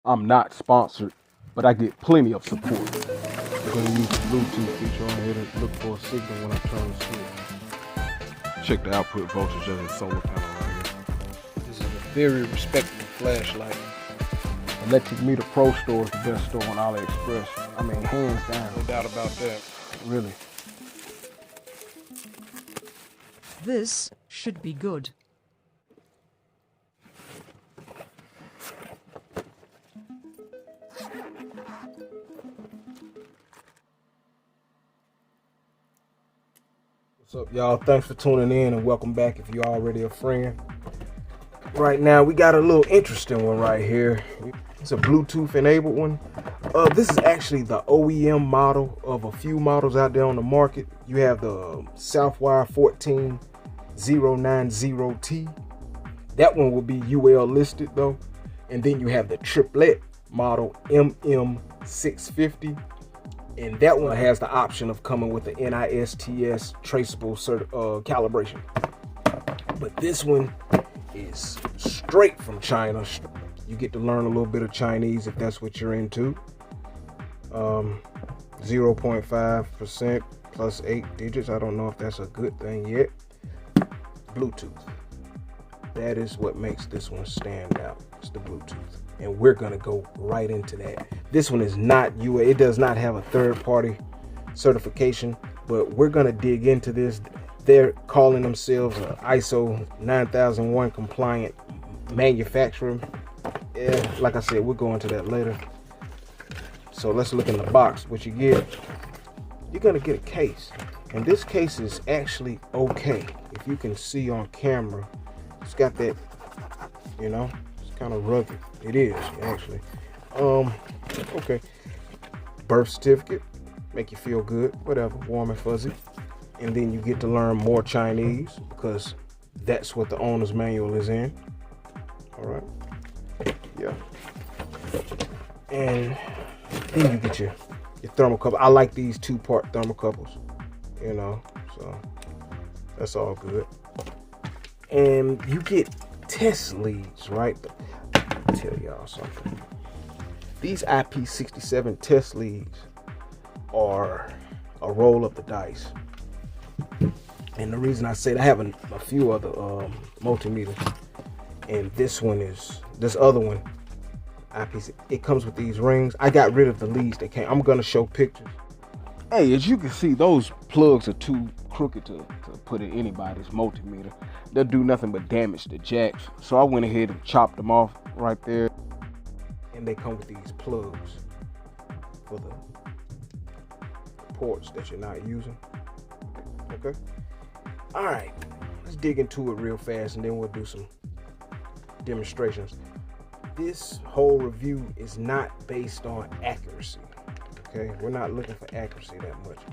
I'm not sponsored, but I get plenty of support. We're going to use the Bluetooth feature on here to look for a signal when I turn the switch. Check the output voltage of the solar panel right here. This is a very respectable flashlight. Electric Meter Pro Store is the best store on AliExpress. I mean, hands down. No doubt about that. Really. This should be good. What's up, y'all? Thanks for tuning in and welcome back if you're already a friend. Right now, we got a little interesting one right here. It's a Bluetooth enabled one. This is actually the OEM model of a few models out there on the market. You have the Southwire 14090T. That one will be UL listed though. And then you have the triplet model MM700. And that one has the option of coming with the NISTS traceable calibration. But this one is straight from China. You get to learn a little bit of Chinese if that's what you're into. 0.5% plus 8 digits. I don't know if that's a good thing yet. Bluetooth. That is what makes this one stand out. It's the Bluetooth. And we're gonna go right into that. This one is not UA. It does not have a third-party certification, but we're gonna dig into this. They're calling themselves an ISO 9001 compliant manufacturer. Yeah, like I said, we'll go into that later. So let's look in the box. What you get, you're gonna get a case. And this case is actually okay. If you can see on camera, it's got that, you know, it's kind of rugged. It is, actually. Okay. Birth certificate, make you feel good, whatever, warm and fuzzy. And then you get to learn more Chinese because that's what the owner's manual is in. All right. Yeah. And then you get your thermocouple. I like these 2-part thermocouples, you know, so that's all good. And you get test leads, right? I'll tell y'all something. These IP67 test leads are a roll of the dice. And the reason I say that, I have a few other multimeters, and this other one, it comes with these rings. I got rid of the leads that came. I'm gonna show pictures. Hey, as you can see, those plugs are too crooked to put in anybody's multimeter. They'll do nothing but damage the jacks. So I went ahead and chopped them off right there. And they come with these plugs for the ports that you're not using. Okay. All right, let's dig into it real fast and then we'll do some demonstrations. This whole review is not based on accuracy. Okay, we're not looking for accuracy that much.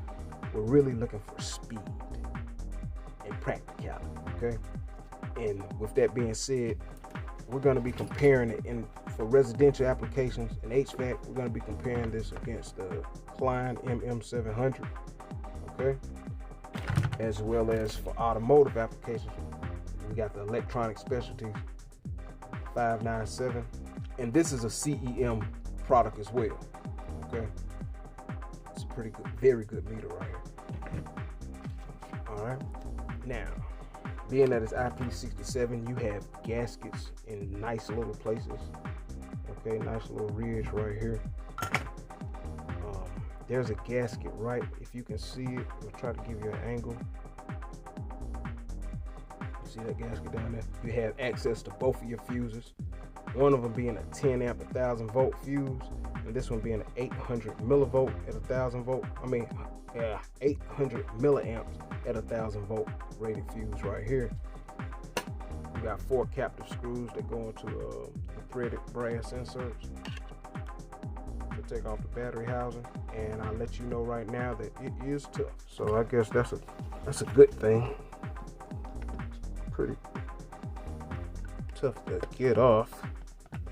We're really looking for speed and practicality. Okay, and with that being said, we're going to be comparing it for residential applications and HVAC. We're going to be comparing this against the Klein MM700. Okay, as well as for automotive applications, we got the Electronic Specialties 597, and this is a CEM product as well. Okay, it's a pretty good, very good meter right here. All right, now being that it's IP67, you have gaskets in nice little places. Okay, nice little ridge right here. There's a gasket right, if you can see it, I'll try to give you an angle. See that gasket down there? You have access to both of your fuses. One of them being a 10 amp 1000 volt fuse, and this one being an 800 millivolt at 1000 volt. 800 milliamps at 1000 volt rated fuse right here. You got 4 captive screws that go into the threaded brass inserts to take off the battery housing. And I'll let you know right now that it is tough. So I guess that's a good thing. Pretty tough to get off,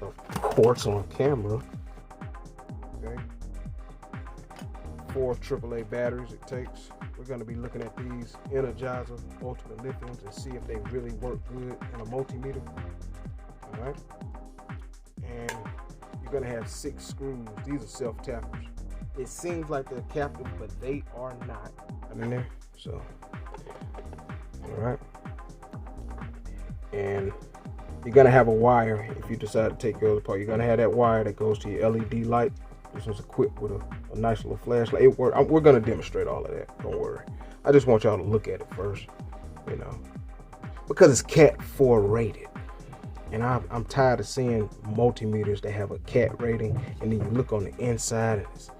of course, on camera. Okay, 4 AAA batteries it takes. We're going to be looking at these Energizer Ultimate Lithiums and see if they really work good in a multimeter. All right, and you're gonna have 6 screws. These are self-tappers. It seems like they're captive, but they are not. In there, so all right. And you're gonna have a wire if you decide to take yours apart. You're gonna have that wire that goes to your LED light. This one's equipped with a nice little flashlight. It works. We're gonna demonstrate all of that. Don't worry. I just want y'all to look at it first, you know, because it's Cat 4 rated. And I'm tired of seeing multimeters that have a Cat rating, and then you look on the inside and it's,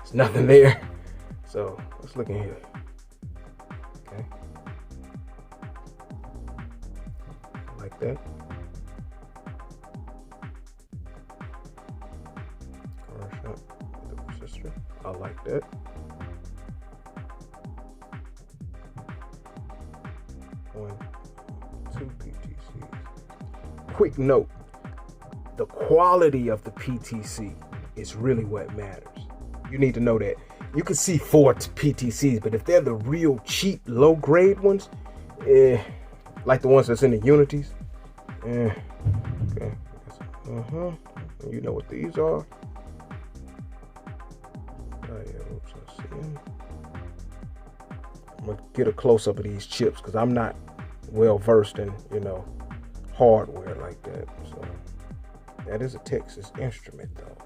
it's nothing there. So let's look in here. Okay. Like that. The resistor. I like that. One, 2 PTCs. Quick note, the quality of the PTC is really what matters. You need to know that. You can see 4 PTCs, but if they're the real cheap, low grade ones, like the ones that's in the Unities, okay. You know what these are. Diodes, I see them. I'm gonna get a close up of these chips because I'm not well versed in, you know, hardware like that. So that is a Texas Instrument though.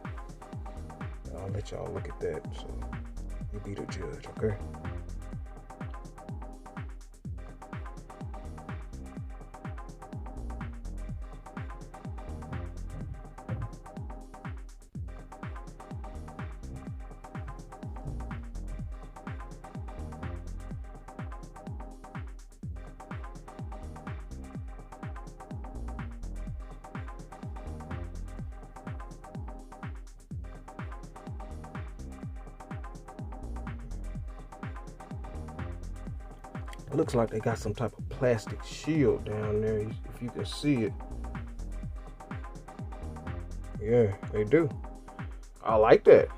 I'll let y'all look at that. So you be the judge, okay? It looks like they got some type of plastic shield down there, if you can see it. Yeah, they do. I like that.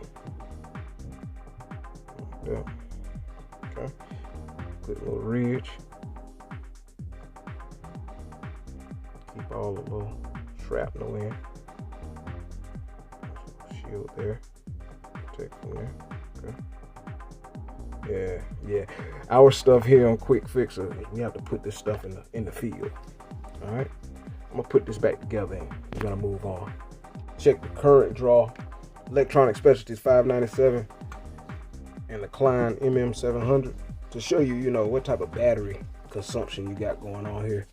Yeah. Okay. Good little ridge. Keep all the little shrapnel in. Shield there. Protect from there. Okay. Yeah. Our stuff here on Quick Fixer, we have to put this stuff in the field. All right. I'm gonna put this back together and we're gonna move on. Check the current draw. Electronic Specialties 597 and the Klein MM700 to show you, you know, what type of battery consumption you got going on here.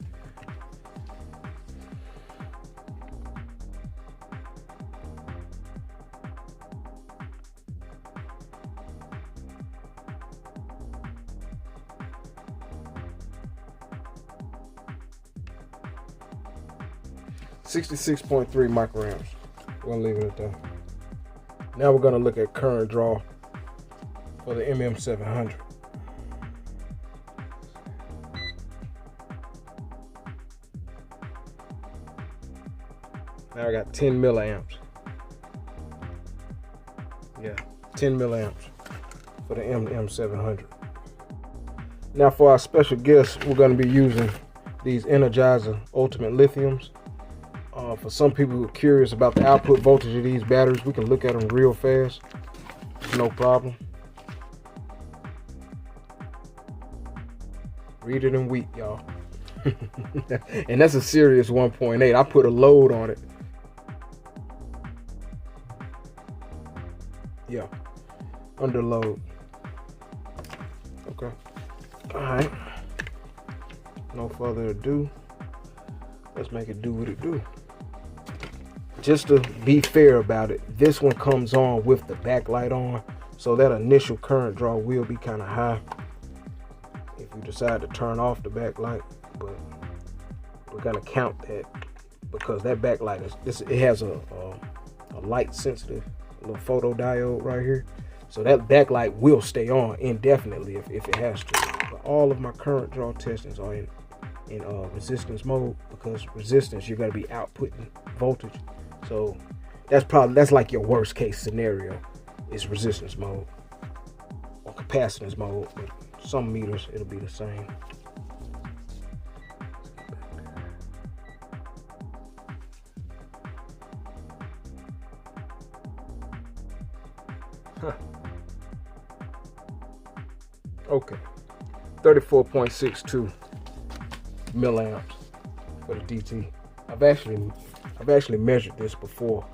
$66.3 microamps. We're gonna leave it at that. Now we're gonna look at current draw for the MM700. Now I got 10 milliamps. Yeah, 10 milliamps for the MM700. Now for our special guest, we're gonna be using these Energizer Ultimate Lithiums. For some people who are curious about the output voltage of these batteries, we can look at them real fast. No problem. Read it and weep, y'all. And that's a serious 1.8. I put a load on it. Yeah, under load. Okay. All right. No further ado. Let's make it do what it do. Just to be fair about it, this one comes on with the backlight on, so that initial current draw will be kind of high if you decide to turn off the backlight, but we're gonna count that because that backlight it has a light sensitive little photo diode right here, so that backlight will stay on indefinitely if it has to. But all of my current draw testings are in resistance mode, because resistance, you're going to be outputting voltage. So that's like your worst case scenario is resistance mode or capacitance mode. But some meters it'll be the same. Okay, 34.62 milliamps for the DT. I've actually measured this before.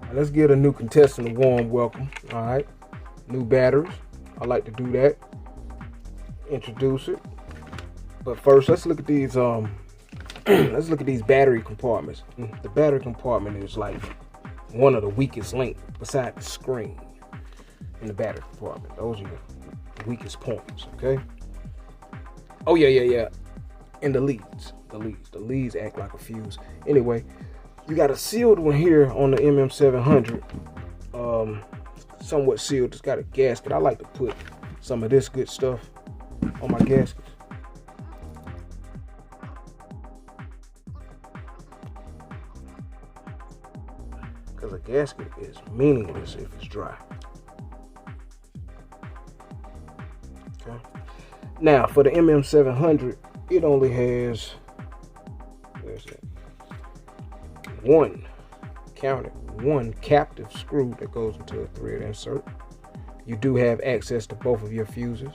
Now let's give a new contestant a warm welcome. All right, new batteries. I like to do that. Introduce it. But first, let's look at these. Let's look at these battery compartments. The battery compartment is like one of the weakest links beside the screen in the battery compartment. Those are the weakest points. Okay. Oh yeah. And the leads act like a fuse. Anyway, you got a sealed one here on the MM700. Somewhat sealed. It's got a gasket. I like to put some of this good stuff on my gaskets. Because a gasket is meaningless if it's dry. Okay. Now for the MM700, it only has, where's that? One captive screw that goes into a thread insert. You do have access to both of your fuses.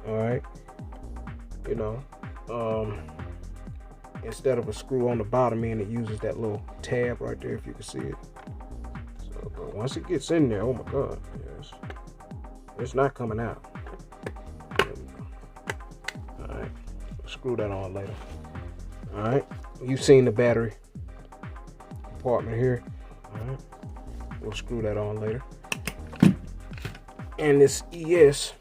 All right. You know, instead of a screw on the bottom end, it uses that little tab right there, if you can see it. So, but once it gets in there, oh my God, yes, it's not coming out. There we go. All right, we'll screw that on later. All right, you've seen the battery compartment here. All right, we'll screw that on later. And this ES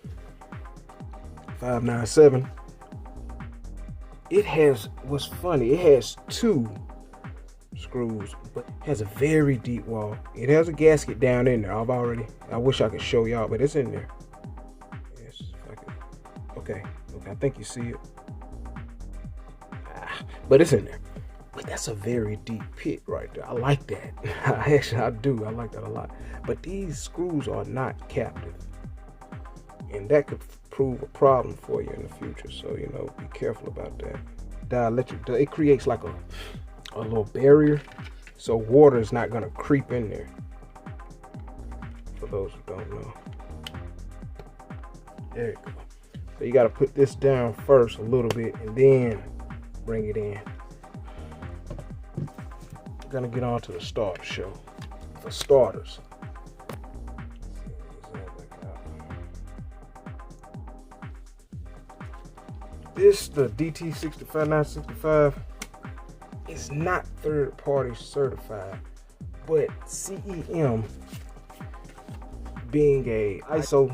597, it has, what's funny, it has two screws, but has a very deep wall. It has a gasket down in there. I wish I could show y'all, but it's in there. Yes, if I could. Okay, I think you see it. But it's in there. But that's a very deep pit right there. I like that. I do. I like that a lot. But these screws are not captive, and that could prove a problem for you in the future. So, you know, be careful about that. Dielectric, it creates like a little barrier, so water is not going to creep in there, for those who don't know. There you go. So you got to put this down first a little bit and then bring it in. I'm going to get on to the starter show. For starters, the DT-965 is not third-party certified, but CEM, being a ISO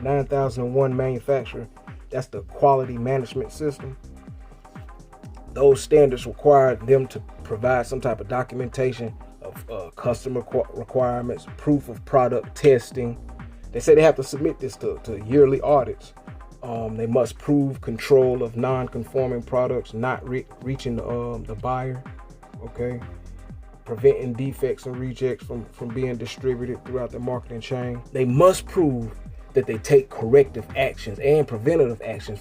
9001 manufacturer, that's the quality management system. Those standards require them to provide some type of documentation of customer requirements, proof of product testing. They say they have to submit this to yearly audits. They must prove control of non-conforming products not reaching the buyer, okay? Preventing defects and rejects from being distributed throughout the marketing chain. They must prove that they take corrective actions and preventative actions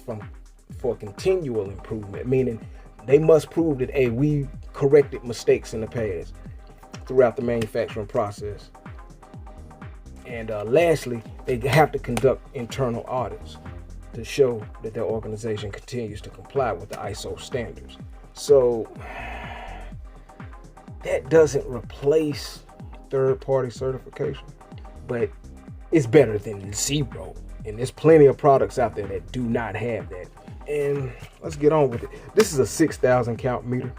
for continual improvement, meaning they must prove that, hey, we corrected mistakes in the past throughout the manufacturing process. And lastly, they have to conduct internal audits to show that their organization continues to comply with the ISO standards. So that doesn't replace third-party certification, but it's better than zero. And there's plenty of products out there that do not have that. And let's get on with it. This is a 6,000 count meter.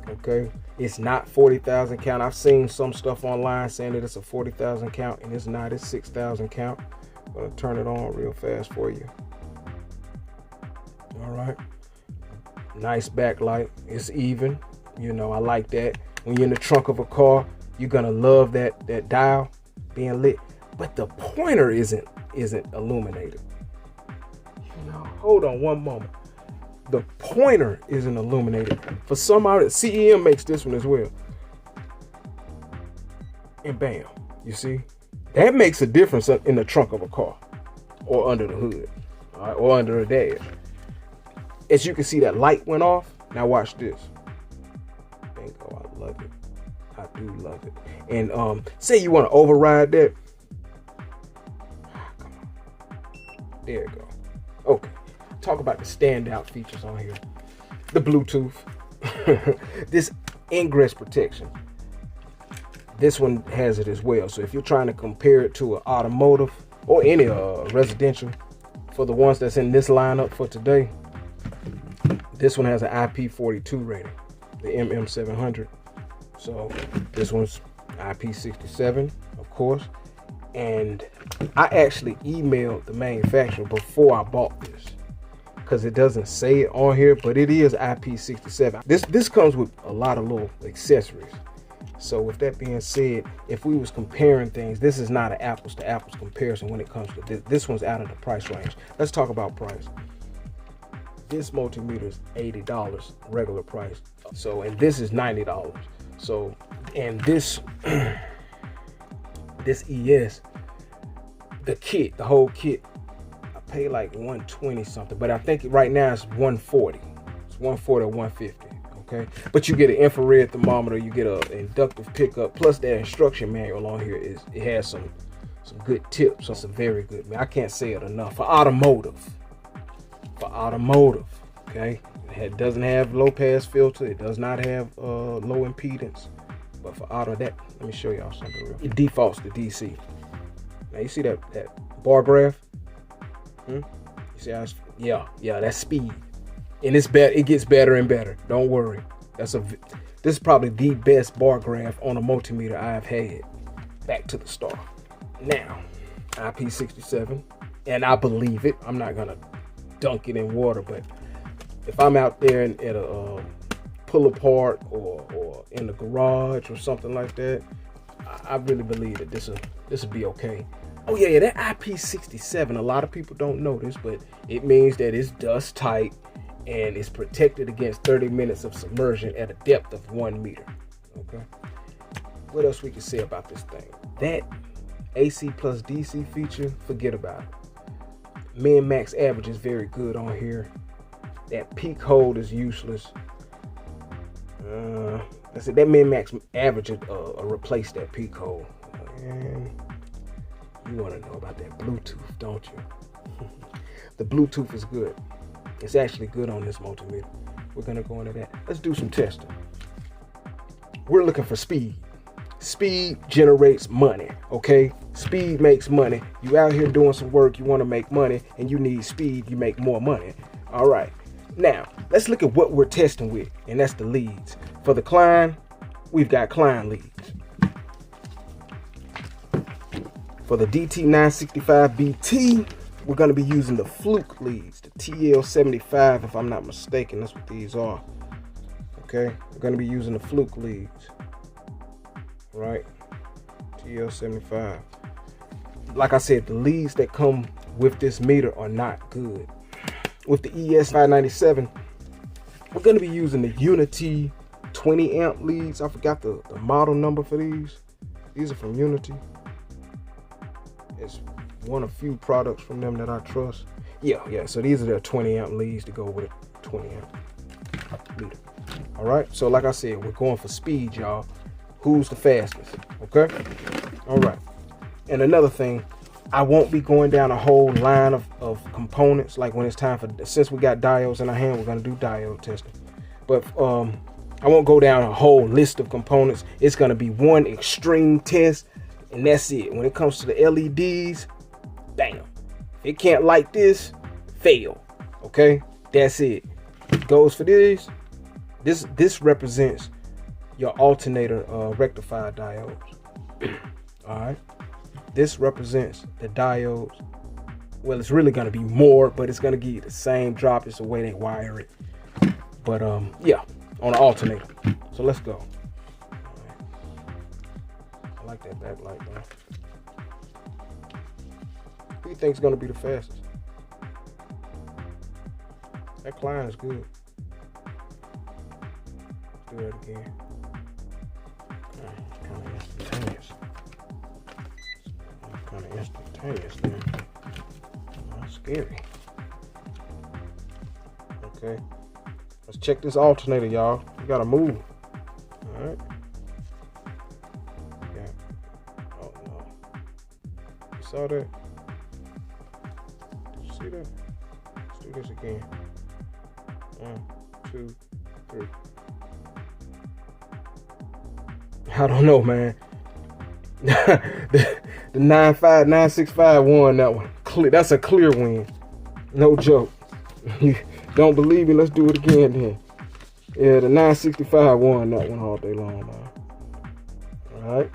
Okay, it's not 40,000 count. I've seen some stuff online saying that it's a 40,000 count, and it's not. It's 6,000 count. I'm gonna turn it on real fast for you. All right, nice backlight. It's even. You know, I like that. When you're in the trunk of a car, you're gonna love that dial being lit. But the pointer isn't illuminated. You know, hold on one moment. The pointer isn't illuminated. For some out, CEM makes this one as well. And bam, you see? That makes a difference in the trunk of a car or under the hood, all right, or under a dash. As you can see, that light went off. Now watch this. Bingo, I love it. I do love it. And say you want to override that. Come on. There you go. Okay. Talk about the standout features on here. The Bluetooth. This ingress protection. This one has it as well. So if you're trying to compare it to an automotive or any residential, for the ones that's in this lineup for today, this one has an IP42 rating, the MM700. So this one's IP67, of course. And I actually emailed the manufacturer before I bought this, because it doesn't say it on here, but it is IP67. This comes with a lot of little accessories. So with that being said, if we was comparing things, this is not an apples to apples comparison when it comes to this. This one's out of the price range. Let's talk about price. This multimeter is $80 regular price. So, and this is $90. So, and this this ES, the kit, the whole kit, I pay like $120 something, but I think right now it's $140. It's $140 or $150. Okay, but you get an infrared thermometer, you get an inductive pickup, plus that instruction manual on here it has some good tips. So it's a very good, man. I can't say it enough for automotive. Okay, it doesn't have low pass filter, it does not have low impedance, but for auto, that, let me show y'all something real. It defaults to DC. Now you see that bar graph? You see how yeah, that's speed. And it's better. It gets better and better. Don't worry. This is probably the best bar graph on a multimeter I've had. Back to the start. Now, IP67, and I believe it. I'm not gonna dunk it in water, but if I'm out there at a pull apart or in the garage or something like that, I really believe that this will be okay. Oh yeah, that IP67. A lot of people don't know this, but it means that it's dust tight. And it's protected against 30 minutes of submersion at a depth of 1 meter. Okay. What else we can say about this thing? That AC plus DC feature, forget about it. Min max average is very good on here. That peak hold is useless. I said that min max average replace that peak hold. And you want to know about that Bluetooth, don't you? The Bluetooth is good. It's actually good on this multimeter. We're gonna go into that. Let's do some testing. We're looking for speed. Speed generates money, okay? Speed makes money. You out here doing some work, you wanna make money, and you need speed, you make more money. All right, now, let's look at what we're testing with, and that's the leads. For the Klein, we've got Klein leads. For the DT-965BT, we're going to be using the Fluke leads, the TL75, if I'm not mistaken. That's what these are. Okay, we're going to be using the Fluke leads. Right, TL75. Like I said, the leads that come with this meter are not good. With the ES597, we're going to be using the Unity 20 amp leads. I forgot the model number for these. These are from Unity. It's one of few products from them that I trust. Yeah, so these are their 20 amp leads to go with a 20 amp meter. All right, so like I said, we're going for speed, y'all. Who's the fastest? Okay, all right. And another thing, I won't be going down a whole line of components. Like when it's time for, since we got diodes in our hand, we're gonna do diode testing. But I won't go down a whole list of components. It's gonna be one extreme test, and that's it. When it comes to the LEDs, bam. If it can't light this, fail. Okay, that's it. It goes for this. This represents your alternator rectifier diodes. All right. This represents the diodes. Well, it's really gonna be more, but it's gonna give you the same drop. It's the way they wire it. But yeah, on an alternator. So let's go. Right. I like that backlight, man. Who do you think is gonna be the fastest? That Klein is good. Let's do that again. Kind of instantaneous there. That's scary. Okay, let's check this alternator, y'all. We gotta move. All right. Saw that? Did you see that? Let's do this again. 1, 2, 3. I don't know, man. the 965 won that one. That's a clear win. No joke. You don't believe me? Let's do it again then. Yeah, the 965 won that one all day long, man. All right.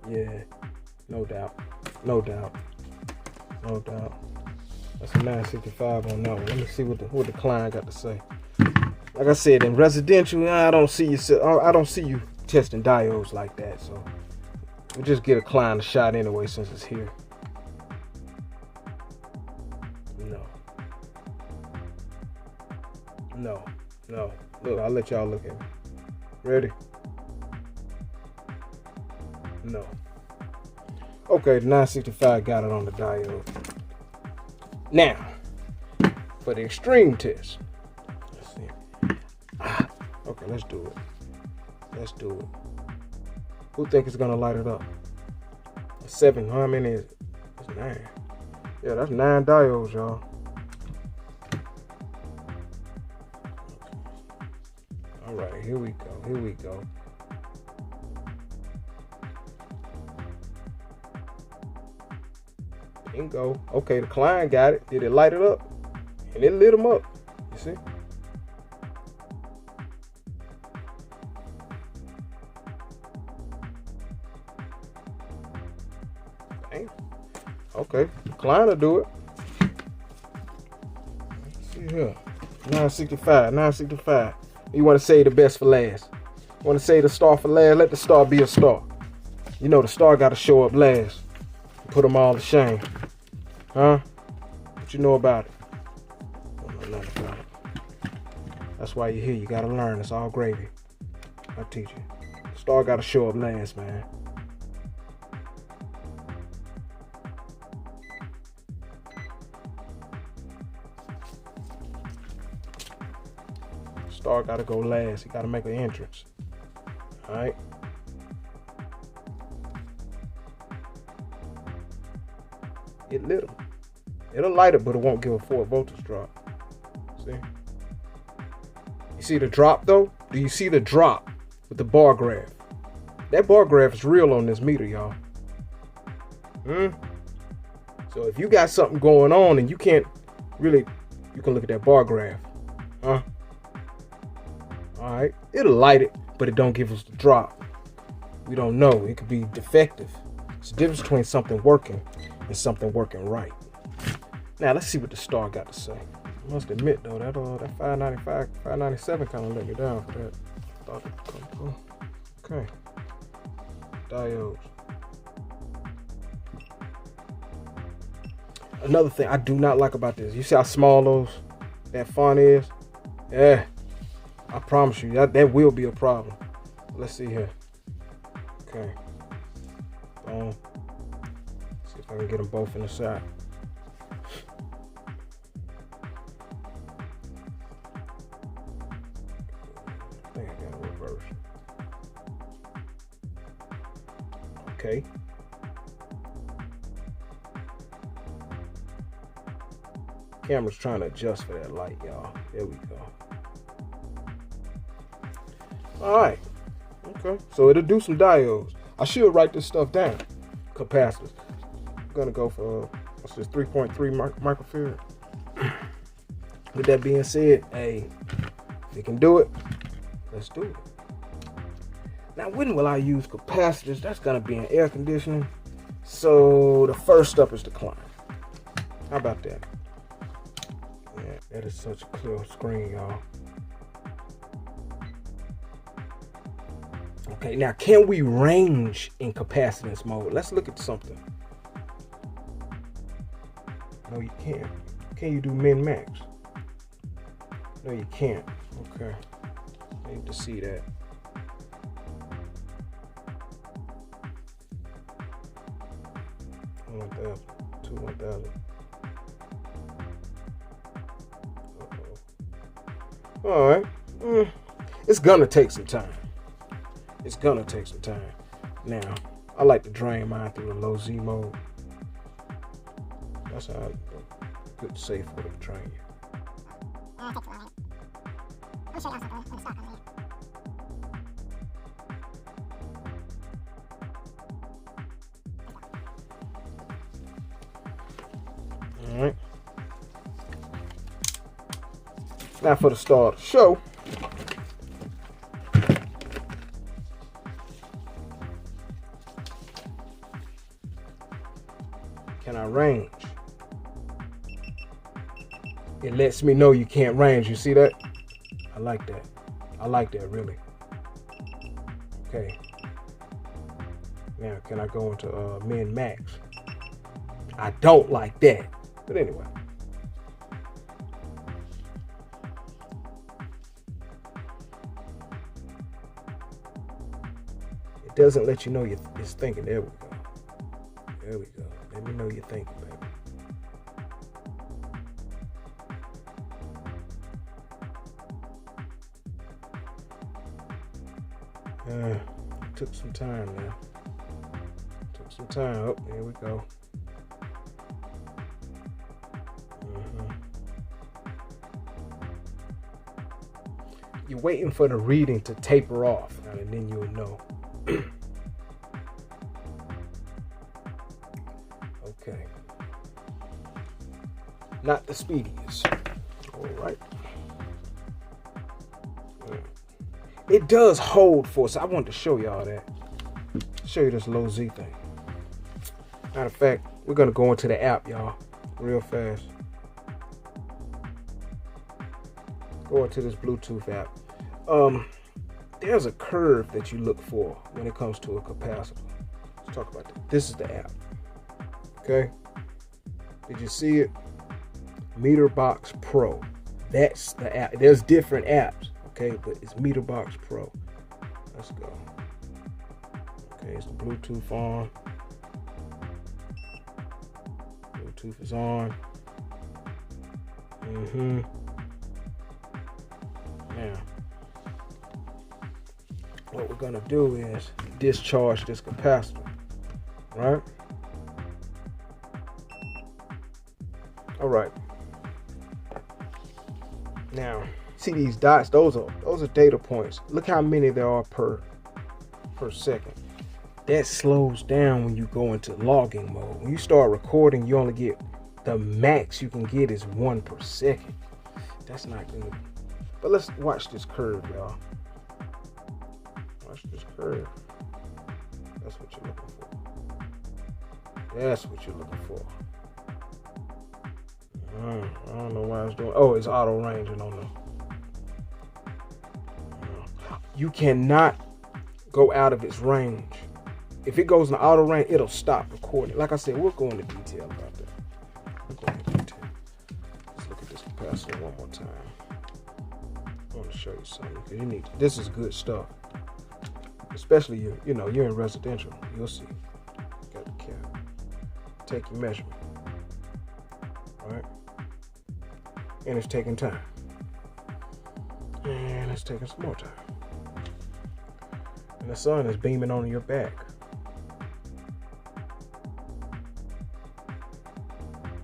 Yeah, no doubt. No doubt. No doubt. That's a 965 on that one. Let me see what the client got to say. Like I said, in residential, I don't see you testing diodes like that. So we'll just get a client a shot anyway since it's here. No. Look, I'll let y'all look at it. Ready? No. Okay, the 965 got it on the diode. Now, for the extreme test. Let's see. Okay, let's do it. Let's do it. Who think it's gonna light it up? 7. How many is it? That's 9. Yeah, that's 9 diodes, y'all. All right, here we go. Here we go. Bingo. Okay, the client got it. Did it light it up? And it lit them up. You see? Dang. Okay, the client will do it. Let's see here. 965. You want to say the best for last. Want to say the star for last? Let the star be a star. You know the star got to show up last. Put them all to shame. Huh? What you know about it? Don't know nothing about it. That's why you're here. You got to learn. It's all gravy. I teach you. The star got to show up last, man. Star got to go last. He got to make an entrance. All right. It lit them. It'll light it, but it won't give a 4 voltage drop. See? You see the drop though? Do you see the drop with the bar graph? That bar graph is real on this meter, y'all. So if you got something going on and you can't really, you can look at that bar graph. Huh? All right. It'll light it, but it don't give us the drop. We don't know. It could be defective. It's the difference between something working and something working right. Now let's see what the star got to say. I must admit though, that 595, 597 kind of let me down for that. Thought it would come through. Okay. Diodes. Another thing I do not like about this. You see how small that font is? Yeah. I promise you that will be a problem. Let's see here. Okay. Boom. See if I can get them both in the shot. I think I got to reverse. Okay. Camera's trying to adjust for that light, y'all. There we go. All right. Okay. So it'll do some diodes. I should write this stuff down. Capacitors. I'm gonna go for what's this? 3.3 microfarad. With that being said, hey, if you can do it, let's do it. Now, when will I use capacitors? That's gonna be in air conditioning. So the first up is the client. How about that? Yeah, that is such a clear screen, y'all. Okay, now can we range in capacitance mode? Let's look at something. No, you can't. Can you do min max? No, you can't. Okay. I need to see that. Two 1000. All right. It's gonna take some time. It's gonna take some time. Now, I like to drain mine through the low Z mode. That's how a good safe way to drain you. All right. Now for the start of the show. Can I range? It lets me know you can't range. You see that? I like that. I like that, really. Okay. Now, can I go into min max? I don't like that. But anyway. It doesn't let you know it's thinking. There we go. There we go. Let me know you're thinking, baby. Took some time now. Took some time. Oh, here we go. You're waiting for the reading to taper off, and then you'll know. Okay. Not the speediest. All right. It does hold for, so I wanted to show y'all that. Show you this low Z thing. Matter of fact, we're gonna go into the app, y'all, real fast. Go into this Bluetooth app. There's a curve that you look for when it comes to a capacitor. Let's talk about that. This is the app. Okay. Did you see it? MeterBox Pro. That's the app. There's different apps. Okay, but it's MeterBox Pro. Let's go. Okay, it's the Bluetooth on. Bluetooth is on. Now, what we're gonna do is discharge this capacitor, right? All right. Now, see these dots? Those are data points. Look how many there are per second. That slows down when you go into logging mode. When you start recording, you only get the max you can get is 1 per second. That's not good. But let's watch this curve, y'all. Watch this curve. That's what you're looking for. That's what you're looking for. I don't know why it's doing. Oh, it's auto ranging on them. You cannot go out of its range. If it goes in auto range, it'll stop recording. Like I said, we'll go into detail about that. We'll go into detail. Let's look at this capacitor one more time. I want to show you something because you need to. This is good stuff. Especially you're in residential. You'll see. Got the cap. Take your measurement. All right. And it's taking time. And it's taking some more time. And the sun is beaming on your back.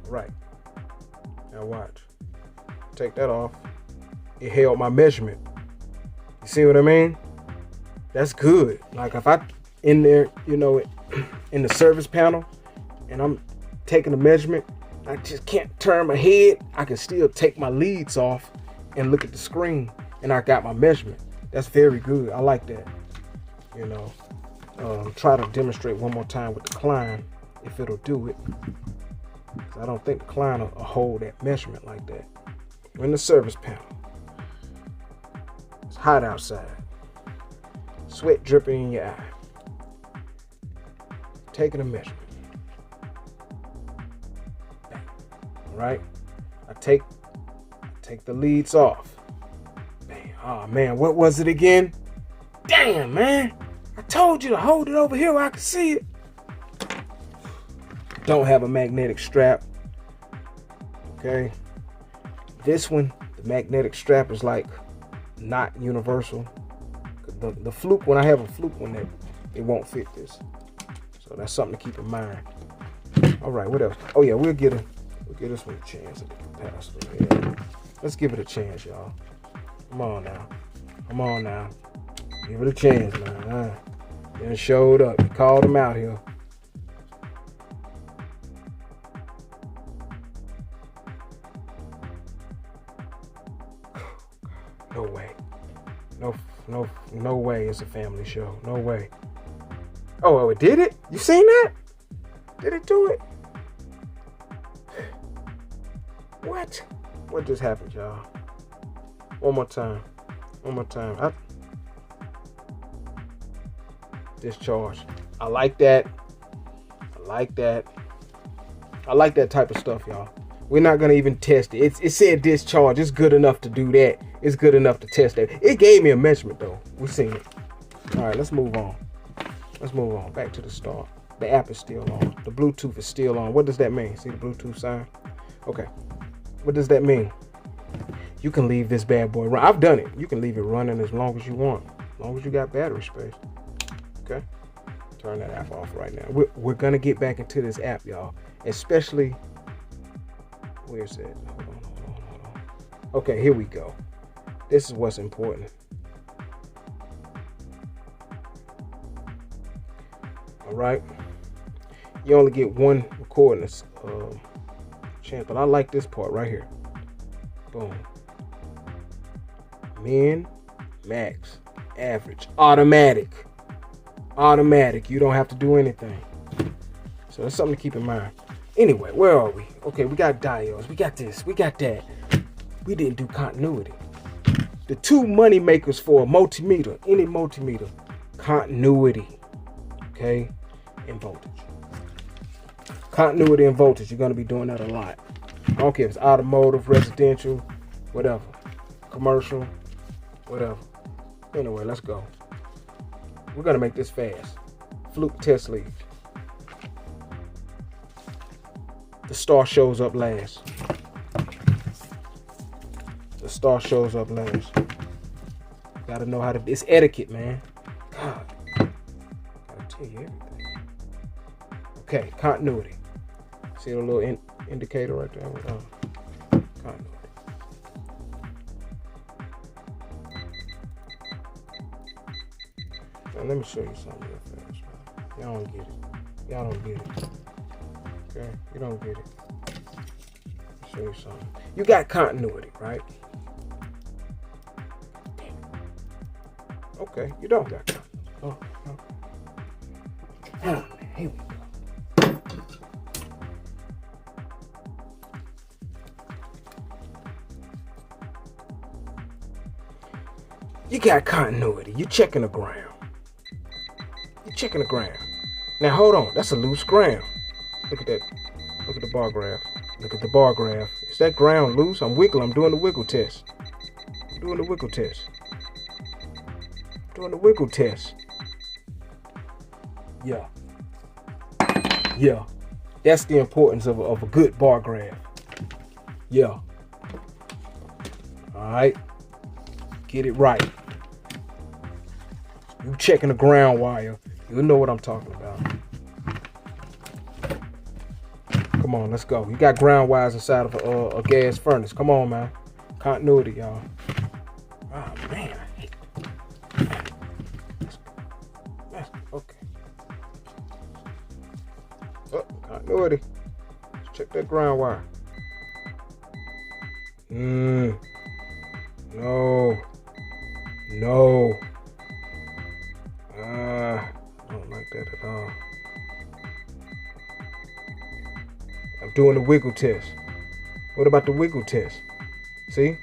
Right. Now watch. Take that off. It held my measurement. You see what I mean? That's good. Like if I in there, in the service panel, and I'm taking a measurement, I just can't turn my head. I can still take my leads off and look at the screen, and I got my measurement. That's very good. I like that. Try to demonstrate one more time with the Klein, if it'll do it. I don't think the Klein will hold that measurement like that. We're in the service panel. It's hot outside. Sweat dripping in your eye. Taking a measurement. All right. I take the leads off. Bam. Oh man, what was it again? Damn, man. I told you to hold it over here where I can see it. Don't have a magnetic strap. Okay. This one, the magnetic strap is like not universal. The fluke, when I have a fluke one, that it won't fit this. So that's something to keep in mind. All right, what else? Oh yeah, we'll get this one a chance at the capacitor. Yeah. Let's give it a chance, y'all. Come on now. Come on now. Give it a chance, man. Then showed up. You called him out here. No way. No way it's a family show. No way. Oh, it did it? You seen that? Did it do it? What? What just happened, y'all? One more time. One more time. Discharge. I like that. I like that. I like that type of stuff, y'all. We're not going to even test it. It said discharge. It's good enough to do that. It's good enough to test that. It gave me a measurement, though. We've seen it. All right, let's move on. Let's move on. Back to the start. The app is still on. The Bluetooth is still on. What does that mean? See the Bluetooth sign? Okay. What does that mean? You can leave this bad boy run. I've done it. You can leave it running as long as you want. As long as you got battery space. Okay. Turn that app off right now. We're going to get back into this app, y'all. Especially... Where's it? Hold on. Okay, here we go. This is what's important. All right. You only get one recording chance, but I like this part right here. Boom. Min, max, average, automatic. Automatic. You don't have to do anything. So that's something to keep in mind. Anyway, where are we? Okay, we got diodes. We got this. We got that. We didn't do continuity. The two money makers for a multimeter, any multimeter, continuity, okay, and voltage. Continuity and voltage, you're going to be doing that a lot. I don't care if it's automotive, residential, whatever, commercial, whatever. Anyway, let's go. We're going to make this fast. Fluke test lead. The star shows up last. The star shows up last. Gotta know how to... It's etiquette, man. God. Gotta tell you everything. Okay, continuity. See the little indicator right there? Continuity. Now, let me show you something real fast. Y'all don't get it. Y'all don't get it. Okay, you don't get it. I'll show you something. You got continuity, right? Okay, you don't got continuity. Oh, okay. Oh, man, here we go. You got continuity. You're checking the ground. You're checking the ground. Now, hold on. That's a loose ground. Look at that. Look at the bar graph. Look at the bar graph. Is that ground loose? I'm wiggling. I'm doing the wiggle test. I'm doing the wiggle test. I'm doing the wiggle test. Yeah. Yeah. That's the importance of a good bar graph. Yeah. Alright. Get it right. You checking the ground wire. You know what I'm talking about. Come on, let's go. You got ground wires inside of a gas furnace. Come on, man. Continuity, y'all. Oh, man. I hate it. Okay. Oh, continuity. Let's check that ground wire. No. No. I don't like that at all. I'm doing the wiggle test. What about the wiggle test? See?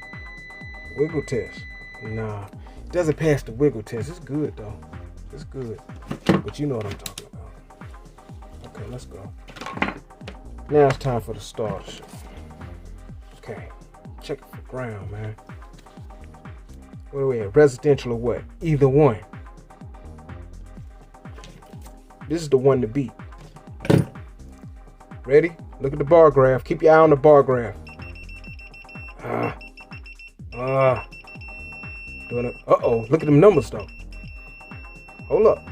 Wiggle test. Nah. It doesn't pass the wiggle test. It's good though. It's good. But you know what I'm talking about. Okay, let's go. Now it's time for the start. Okay. Check it for ground, man. What are we at? Residential or what? Either one. This is the one to beat. Ready? Look at the bar graph. Keep your eye on the bar graph. Doing it. Uh-oh, look at them numbers though. Hold up.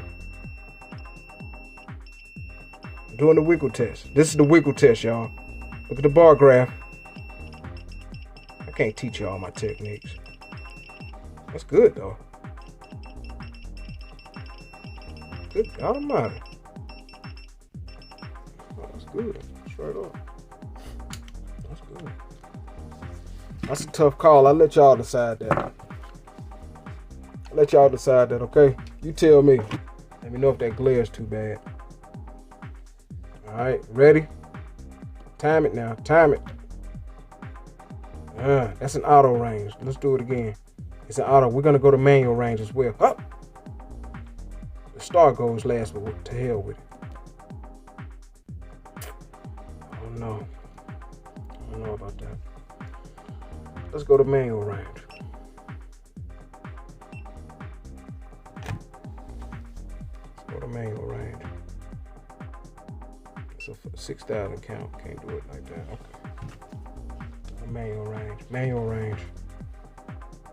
Doing the wiggle test. This is the wiggle test, y'all. Look at the bar graph. I can't teach y'all my techniques. That's good though. Good God Almighty. Oh, that's good. Straight up. That's good. That's a tough call. I'll let y'all decide that. Okay? You tell me. Let me know if that glare is too bad. Alright, ready? Time it now. Time it. That's an auto range. Let's do it again. It's an auto. We're going to go to manual range as well. Up. The star goes last, but to hell with it. Oh no. I don't know about that. Let's go to manual range. Let's go to manual range. It's a 6,000 count. Can't do it like that. Okay. Manual range. Manual range.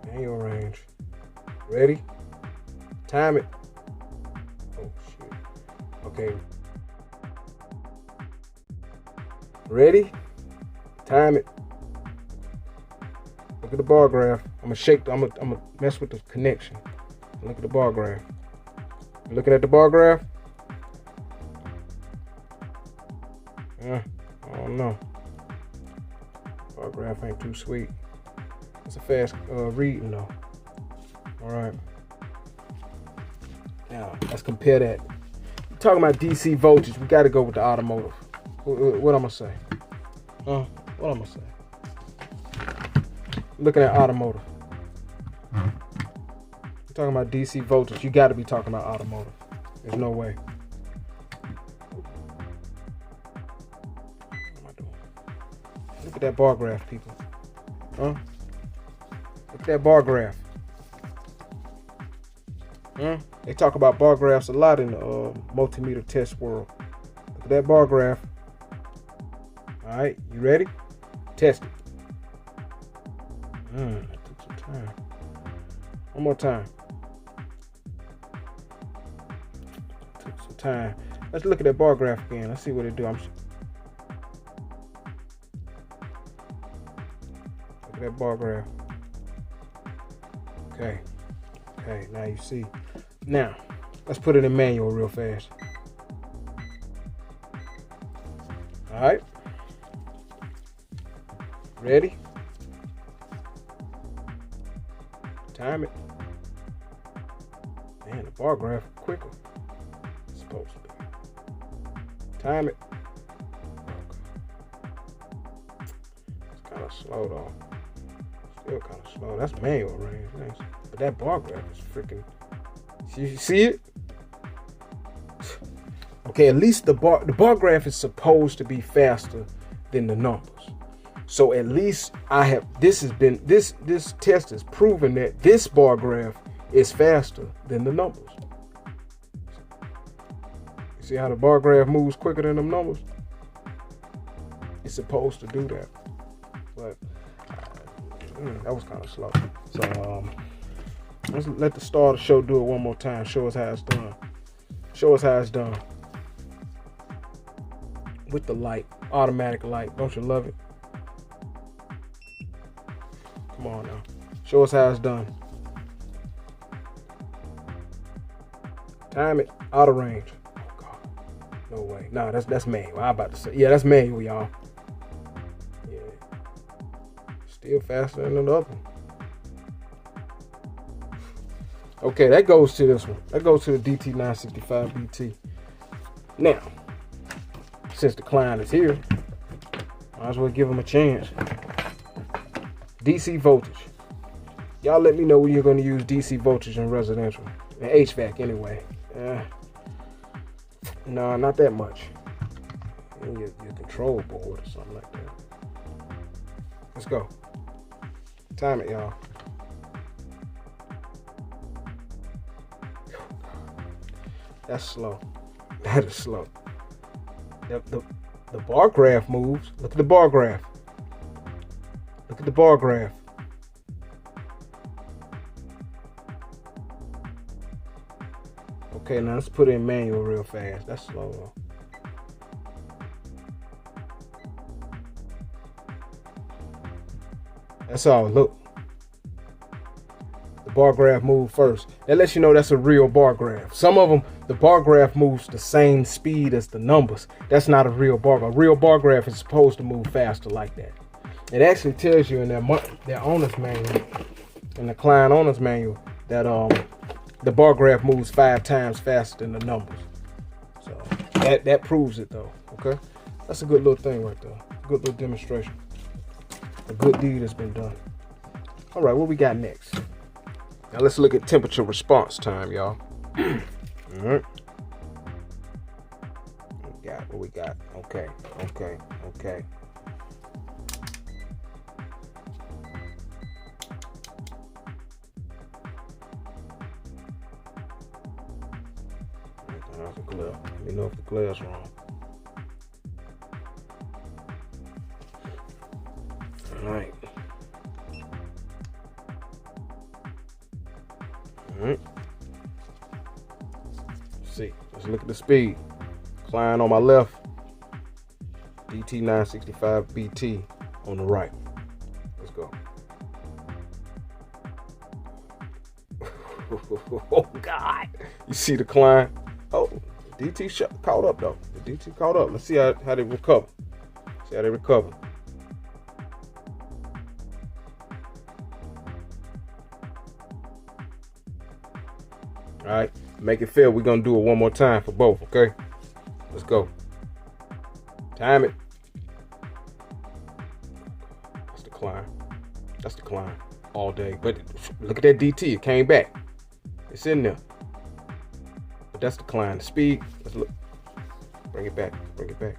Manual range. Ready? Time it. Oh shit. Okay. Ready? Time it. Look at the bar graph. I'm gonna mess with the connection. Look at the bar graph. You looking at the bar graph? I don't know. Bar graph ain't too sweet. It's a fast reading though. All right. Now let's compare that. We're talking about DC voltage. We got to go with the automotive. What I'm gonna say? What I'm gonna say? Looking at automotive. We're talking about DC voltage. You got to be talking about automotive. There's no way. What am I doing? Look at that bar graph, people. Look at that bar graph. They talk about bar graphs a lot in the multimeter test world. Look at that bar graph. All right, you ready? Test it. That took some time. One more time. Took some time. Let's look at that bar graph again. Let's see what it do. Look at that bar graph. Okay. Okay, now you see. Now, let's put it in manual real fast. All right. Ready? Time it. Man, the bar graph quicker. It's supposed to be. Time it. It's kind of slow though. Still kind of slow. That's manual range. Nice. But that bar graph is freaking. You see it? Okay, at least the bar graph is supposed to be faster than the numbers. So at least this test has proven that this bar graph is faster than the numbers. You see how the bar graph moves quicker than them numbers? It's supposed to do that. But that was kind of slow. So let's let the star of the show do it one more time. Show us how it's done. Show us how it's done. With the light, automatic light. Don't you love it? Come on now. Show us how it's done. Time it. Auto range. Oh God. No way. No, that's manual. I'm about to say. Yeah, that's manual, y'all. Yeah. Still faster than the other one. Okay, that goes to this one. That goes to the DT-965BT. Now, since the client is here, might as well give him a chance. DC voltage. Y'all let me know when you're going to use DC voltage in residential. And HVAC anyway. No, not that much. Your control board or something like that. Let's go. Time it, y'all. That's slow. That is slow. The bar graph moves. Look at the bar graph. Look at the bar graph. Okay, now let's put in manual real fast. That's slow though. That's all. Look. The bar graph moved first. That lets you know that's a real bar graph. Some of them, the bar graph moves the same speed as the numbers. That's not a real bar graph. A real bar graph is supposed to move faster like that. It actually tells you in their owner's manual, in the client owner's manual, that the bar graph moves 5 times faster than the numbers. So that proves it though. Okay, that's a good little thing right there. Good little demonstration. A good deed has been done. All right, what we got next? Now let's look at temperature response time, y'all. All right. What we got? Okay. How's the glare? Let me know if the glare's wrong. All right. See, let's look at the speed. Client on my left, DT-965BT on the right. Let's go. Oh God! You see the client? Oh, DT caught up though. The DT caught up. Let's see how they recover. See how they recover. All right, make it fair. We're gonna do it one more time for both, okay? Let's go. Time it. That's the climb. That's the climb all day. But look at that DT. It came back. It's in there. But that's the climb. The speed. Let's look. Bring it back. Bring it back.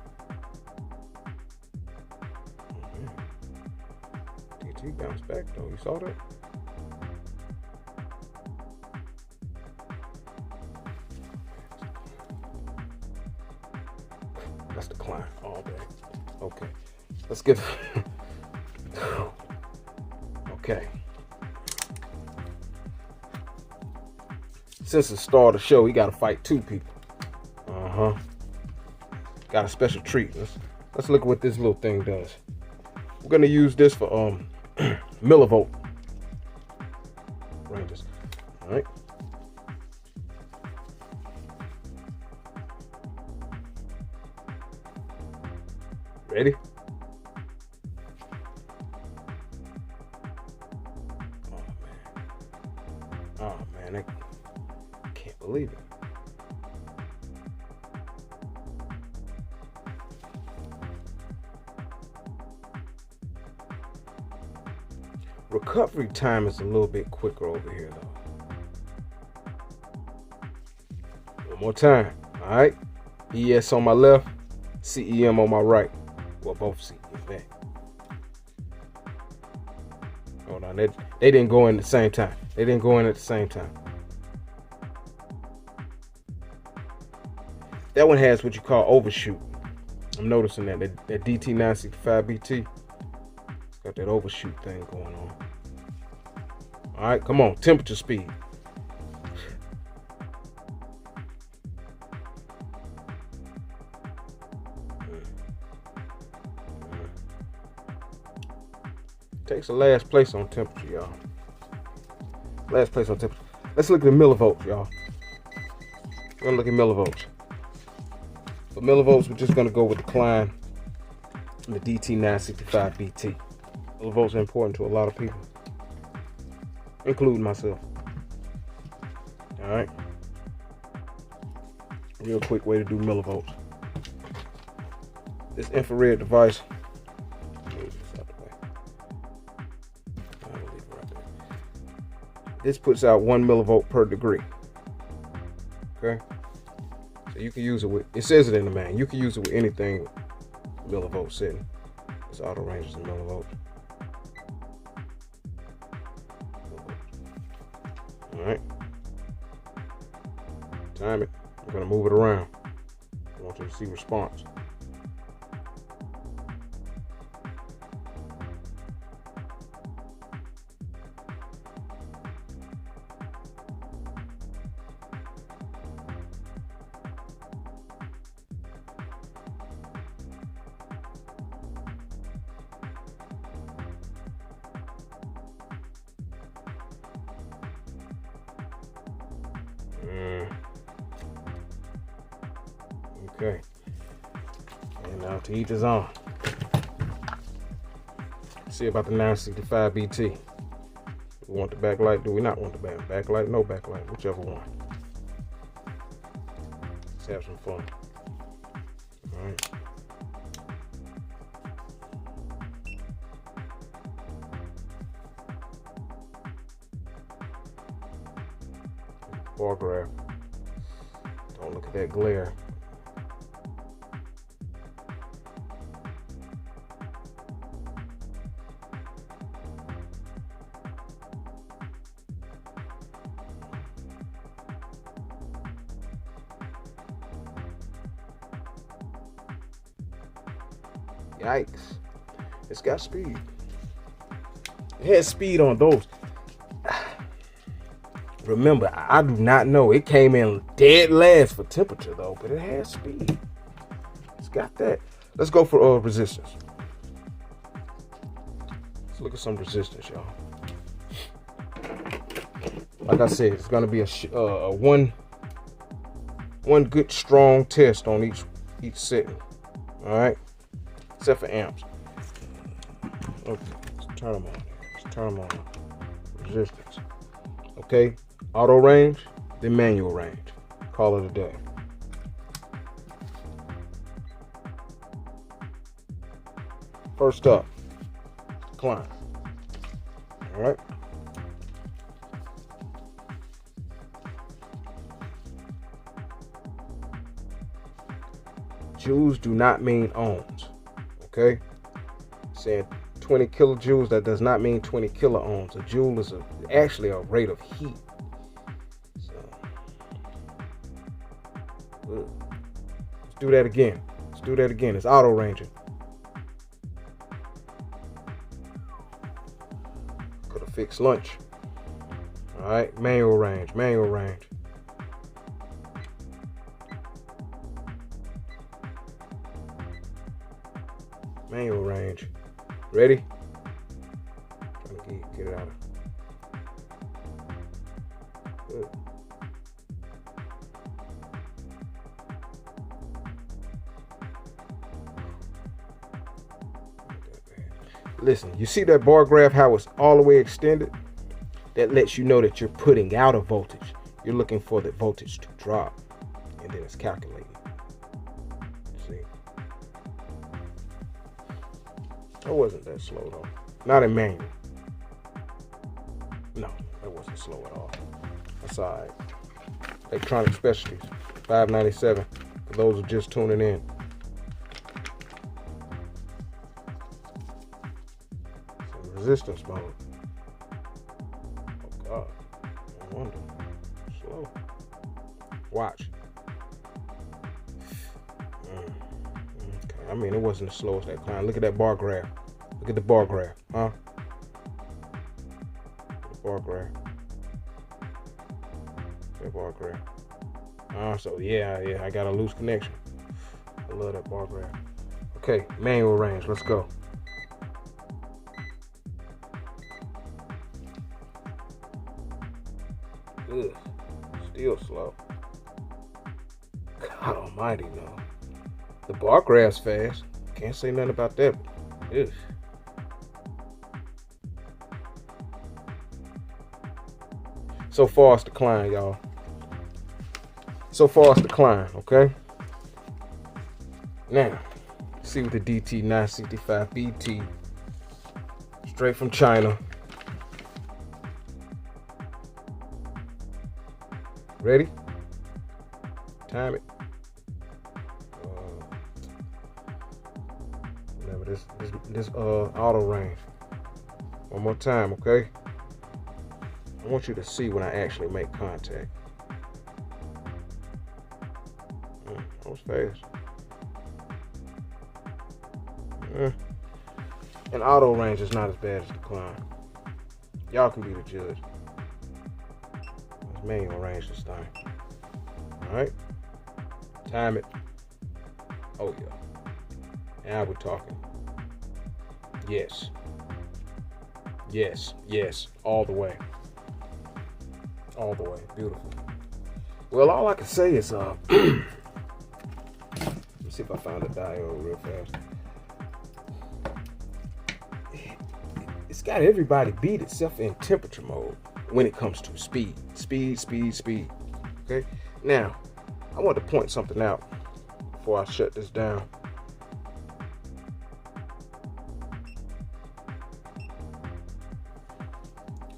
DT bounced back though. You saw that? That's the climb all day. Okay, let's get. Okay. Since the start of the show, he got to fight 2 people. Got a special treat. Let's look at what this little thing does. We're gonna use this for millivolt ranges. All right. Ready? Oh man, I can't believe it. Recovery time is a little bit quicker over here though. One more time. All right. ES on my left, CEM on my right. Well, both CEM back. Hold on. They didn't go in at the same time. They didn't go in at the same time. That one has what you call overshoot. I'm noticing that DT-965BT. It's got that overshoot thing going on. All right, come on. Temperature speed. Takes the last place on temperature, y'all. Last place on temperature. Let's look at the millivolts, y'all. We're gonna look at millivolts. For millivolts, we're just gonna go with the Klein and the DT-965BT. Millivolts are important to a lot of people, including myself. All right. Real quick way to do millivolts. This infrared device. This puts out 1 millivolt per degree. Okay, so you can use it with. It says it in the manual. You can use it with anything with millivolt setting. It's auto ranges in millivolts. All right. Time it. I'm gonna move it around. I want you to see response. Okay. And now to each his own. See about the 965 BT. Do we want the backlight? Do we not want the backlight? No backlight, whichever one. Let's have some fun. All right. Bar graph. Don't look at that glare. Yikes. It's got speed. It has speed on those. Remember, I do not know. It came in dead last for temperature though, but it has speed. It's got that. Let's go for resistance. Let's look at some resistance, y'all. Like I said, it's gonna be a one good strong test on each setting. All right, except for amps. Okay, let's turn them on. Let's turn them on. Resistance. Okay, auto range, then manual range. Call it a day. First up, climb. All right. Joules do not mean ohms. Okay, saying 20 kilojoules, that does not mean 20 kilo ohms. A joule is actually a rate of heat. So, let's do that again. Let's do that again. It's auto ranging. Could have fixed lunch. All right, manual range, manual range. Manual range. Ready? Trying to get it out of. Good. Listen, you see that bar graph, how it's all the way extended? That lets you know that you're putting out a voltage. You're looking for the voltage to drop, and then it's calculating. See? That wasn't that slow though. Not in manual. No, that wasn't slow at all. That's all right. Electronic Specialties, $5.97 for those who are just tuning in. Some resistance mode. Oh God, no wonder. Slow. Watch. Okay, I mean, it wasn't as slow as that climb. Look at that bar graph. Look at the bar graph, huh? The bar graph. That bar graph. So yeah, I got a loose connection. I love that bar graph. Okay, manual range. Let's go. Ugh, still slow. God almighty, no. The bar graph's fast. Can't say nothing about that. Ugh. So far it's the climb, y'all. So far it's the climb, okay? Now, see what the DT-965BT, straight from China. Ready? Time it. Remember this auto range. One more time, okay? I want you to see when I actually make contact. That was fast. And auto range is not as bad as the climb. Y'all can be the judge. Let's manual range this thing. Alright? Time it. Oh yeah. Now we're talking. Yes. Yes. Yes. All the way. All the way. Beautiful. Well, all I can say is, let me see if I found a diode real fast. It's got everybody beat itself in temperature mode when it comes to speed. Okay, now I want to point something out before I shut this down.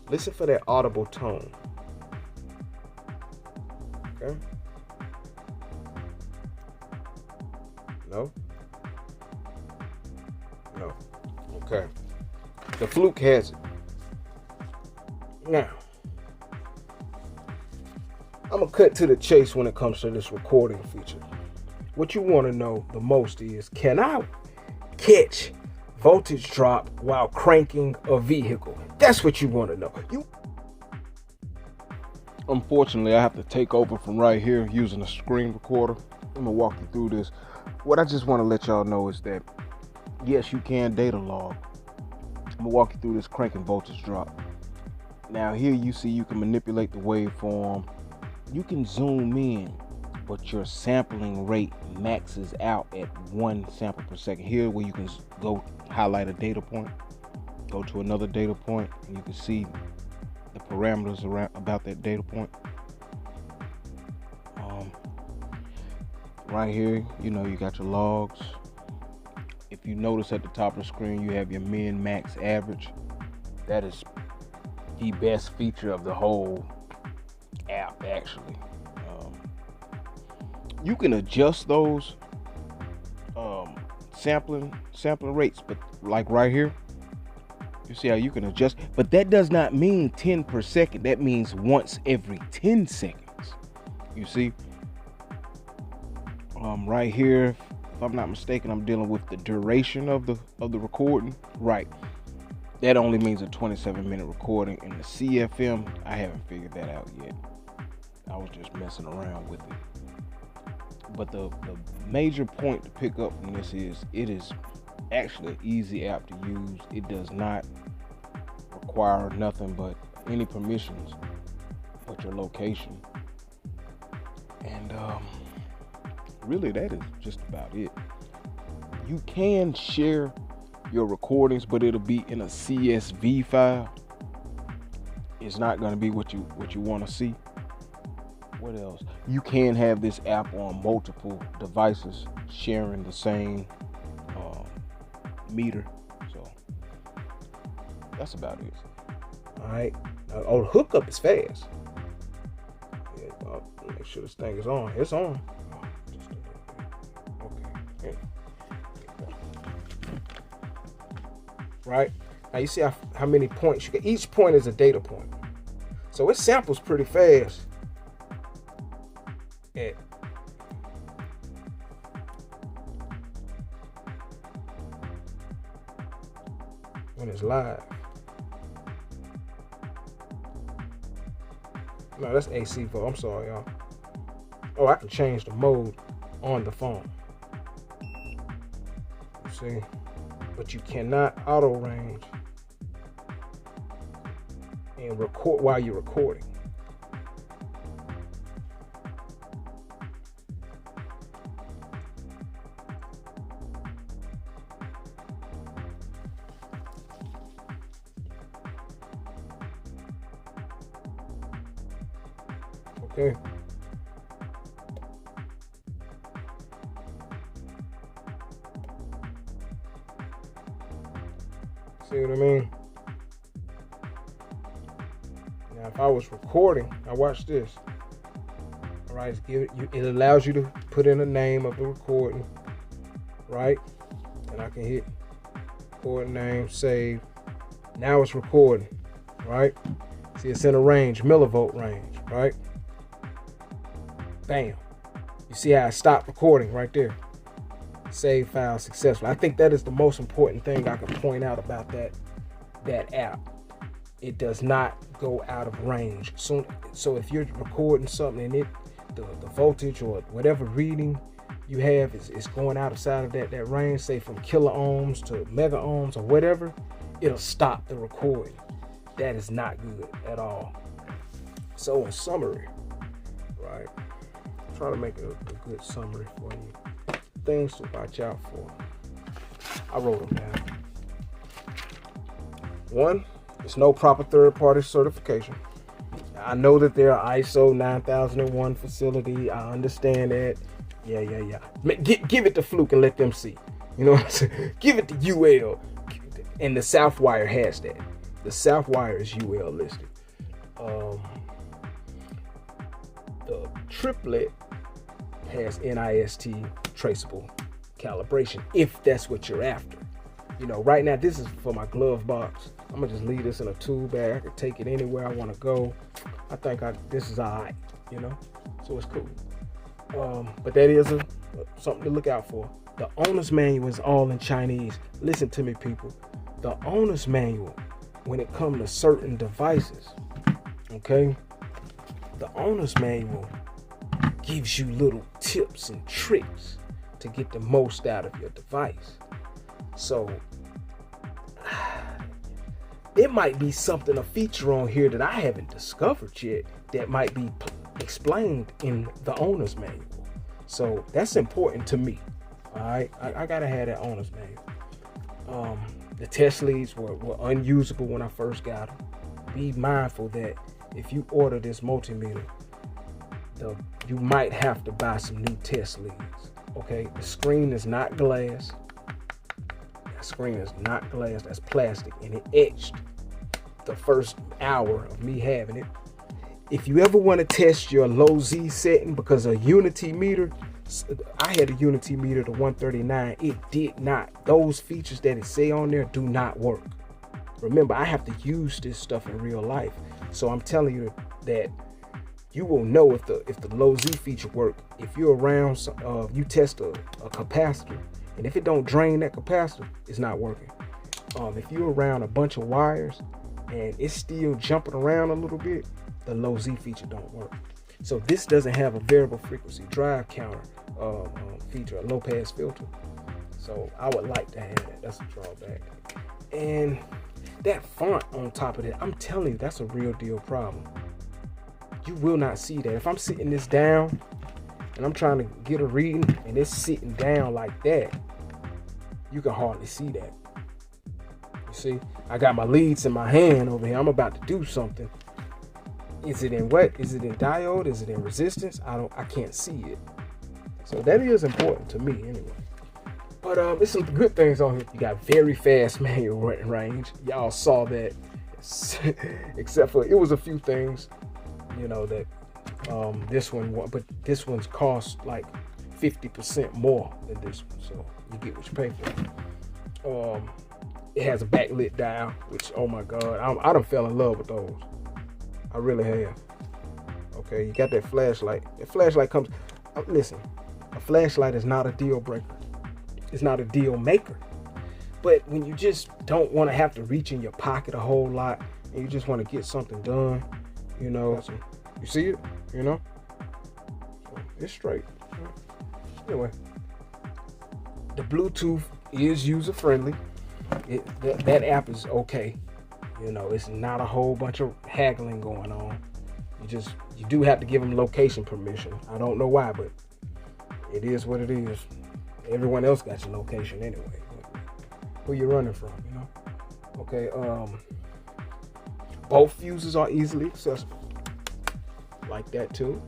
Listen for that audible tone. Okay. No. No. Okay. The Fluke has it. Now, I'm gonna cut to the chase when it comes to this recording feature. What you want to know the most is, can I catch voltage drop while cranking a vehicle? That's what you want to know. Unfortunately, I have to take over from right here using a screen recorder. I'm gonna walk you through this. What I just want to let y'all know is that, yes, you can data log. I'm gonna walk you through this cranking voltage drop. Now here you see you can manipulate the waveform. You can zoom in, but your sampling rate maxes out at 1 sample per second. Here where you can go highlight a data point, go to another data point, and you can see the parameters around about that data point. Right here, you know, you got your logs. If you notice at the top of the screen, you have your min, max, average. That is the best feature of the whole app, actually. You can adjust those sampling rates, but like right here, you see how you can adjust, but that does not mean 10 per second. That means once every 10 seconds. You see, right here, if I'm not mistaken, I'm dealing with the duration of the recording. Right, that only means a 27-minute recording. In the CFM, I haven't figured that out yet. I was just messing around with it. But the major point to pick up from this is it is actually an easy app to use. It does not require nothing but any permissions but your location. And really, that is just about it. You can share your recordings, but it'll be in a CSV file. It's not going to be what you want to see. What else? You can have this app on multiple devices sharing the same meter. So that's about it. All right. Oh, the hookup is fast. Yeah, make sure this thing is on. It's on. Okay. Right. Now you see how many points you get. Each point is a data point. So it samples pretty fast. When it's live. No, that's AC volt. I'm sorry, y'all. Oh, I can change the mode on the phone. You see? But you cannot auto range and record while you're recording. Okay. See what I mean? Now, if I was recording, now watch this. All right, it allows you to put in the name of the recording, right? And I can hit record name, save. Now it's recording, right? See, it's in a range, millivolt range, right? Bam. You see how I stopped recording right there. Save file successful. I think that is the most important thing I can point out about that app. It does not go out of range. So if you're recording something and the voltage or whatever reading you have is going outside of that range, say from kilo ohms to mega ohms or whatever, it'll stop the recording. That is not good at all. So in summary, right? right? Try to make a good summary for you. Things to watch out for. I wrote them down. 1, there's no proper third-party certification. I know that they're ISO 9001 facility. I understand that. Yeah. Give it to Fluke and let them see. You know what I'm saying? Give it to UL. And the Southwire has that. The Southwire is UL listed. The triplet has NIST traceable calibration, if that's what you're after. You know, right now this is for my glove box. I'm gonna just leave this in a tool bag. I can take it anywhere I want to go. I think this is alright, you know, so it's cool. But that is something to look out for. The owner's manual is all in Chinese. Listen to me, people. The owner's manual, when it comes to certain devices, okay, the owner's manual gives you little tips and tricks to get the most out of your device. So it might be something, a feature on here that I haven't discovered yet that might be explained in the owner's manual. So that's important to me. All right, I gotta have that owner's manual. The test leads were unusable when I first got them. Be mindful that if you order this multimeter, you might have to buy some new test leads. Okay, the screen is not glass. That screen is not glass, that's plastic, and it etched the first hour of me having it. If you ever want to test your low Z setting, because a unity meter, I had a unity meter to 139, it did not. Those features that it say on there do not work. Remember, I have to use this stuff in real life. So I'm telling you that you will know if the low Z feature work. If you're around, you test a capacitor, and if it don't drain that capacitor, it's not working. If you're around a bunch of wires and it's still jumping around a little bit, the low Z feature don't work. So this doesn't have a variable frequency drive counter feature, a low pass filter. So I would like to have that. That's a drawback. And that font on top of that, I'm telling you, that's a real deal problem. You will not see that. If I'm sitting this down and I'm trying to get a reading and it's sitting down like that, you can hardly see that. You see, I got my leads in my hand over here. I'm about to do something. Is it in what? Is it in diode? Is it in resistance? I can't see it. So that is important to me anyway. But there's some good things on here. You got very fast manual range. Y'all saw that. Except for, it was a few things, you know, that this one, but this one's cost like 50% more than this one. So you get what you pay for. It has a backlit dial, which, oh my God, I done fell in love with those. I really have. Okay, you got that flashlight. The flashlight comes, listen, a flashlight is not a deal breaker. It's not a deal maker. But when you just don't want to have to reach in your pocket a whole lot and you just want to get something done, you know, you see it, you know, so it's straight. Anyway, the Bluetooth is user friendly. That app is okay. You know, it's not a whole bunch of haggling going on. You do have to give them location permission. I don't know why, but it is what it is. Everyone else got your location anyway. Who you running from, you know? Okay, both fuses are easily accessible. Like that too.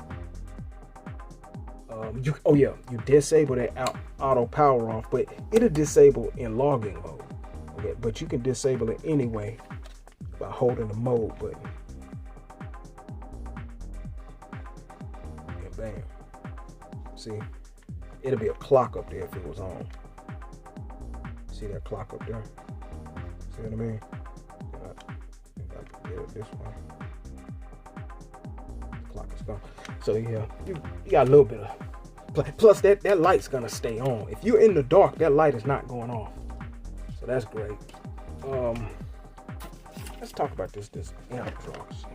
You disable that auto power off, but it'll disable in logging mode. Okay, but you can disable it anyway by holding the mode button. And bam. See, it'll be a clock up there if it was on. See that clock up there? See what I mean? If I can get it this way. The clock is gone. So yeah, you got a little bit of, plus that light's gonna stay on. If you're in the dark, that light is not going off. So that's great. Let's talk about this amp draws.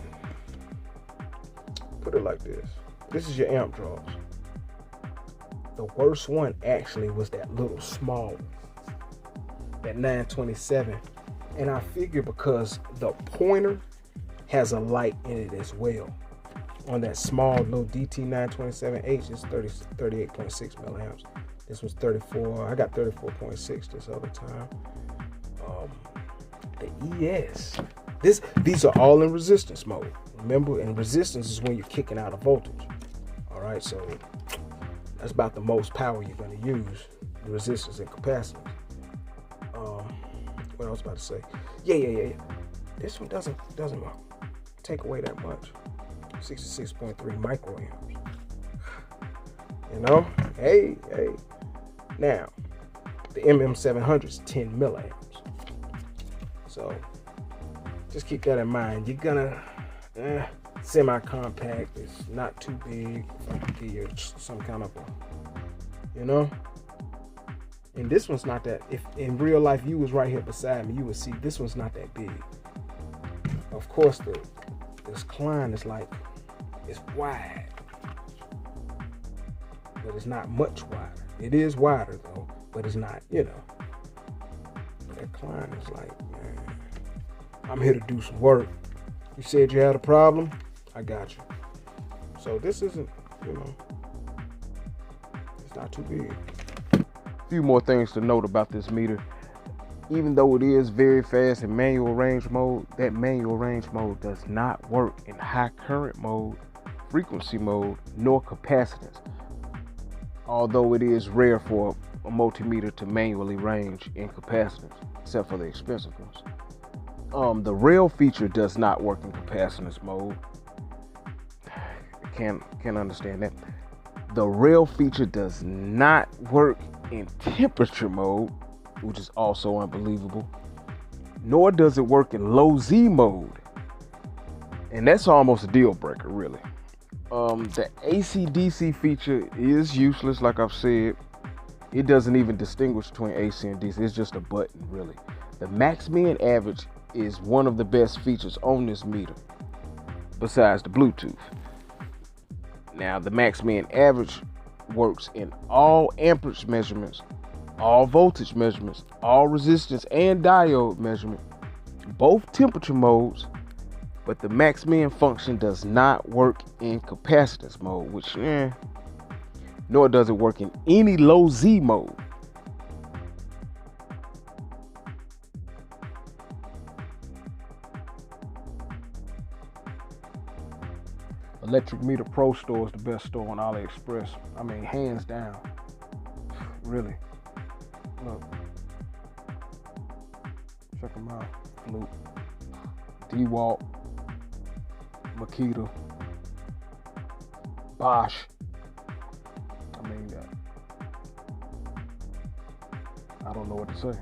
Put it like this. This is your amp draws. The worst one actually was that little small one, that 927. And I figure because the pointer has a light in it as well. On that small little DT-927H, it's 38.6 milliamps. This was 34. I got 34.6 this other time. The ES. These are all in resistance mode. Remember, and resistance is when you're kicking out a voltage. All right, so that's about the most power you're going to use. The resistance and capacitance. What I was about to say? Yeah. This one doesn't take away that much. 66.3 microamps. You know, hey. Now, the MM700 is 10 milliamps. So just keep that in mind. You're gonna semi-compact. It's not too big. If I could give you some kind of a, you know. And this one's not that. If in real life you was right here beside me, you would see this one's not that big. Of course, this Klein is like, it's wide, but it's not much wider. It is wider though, but it's not, you know. That Klein is like, man, I'm here to do some work. You said you had a problem, I got you. So this isn't, you know, it's not too big. A few more things to note about this meter. Even though it is very fast in manual range mode, that manual range mode does not work in high current mode, frequency mode, nor capacitance. Although it is rare for a multimeter to manually range in capacitance, except for the expensive ones. The rail feature does not work in capacitance mode. Can't understand that. The rail feature does not work in temperature mode, which is also unbelievable. Nor does it work in low Z mode. And that's almost a deal breaker, really. The AC-DC feature is useless, like I've said. It doesn't even distinguish between AC and DC. It's just a button, really. The max min average is one of the best features on this meter, besides the Bluetooth. Now, the max min average works in all amperage measurements, all voltage measurements, all resistance and diode measurement, both temperature modes, but the max min function does not work in capacitance mode, which, nor does it work in any low Z mode. Electric Meter Pro Store is the best store on AliExpress. I mean, hands down. Really. Look. Check them out. Fluke, DeWalt, Makita, Bosch. I mean, I don't know what to say.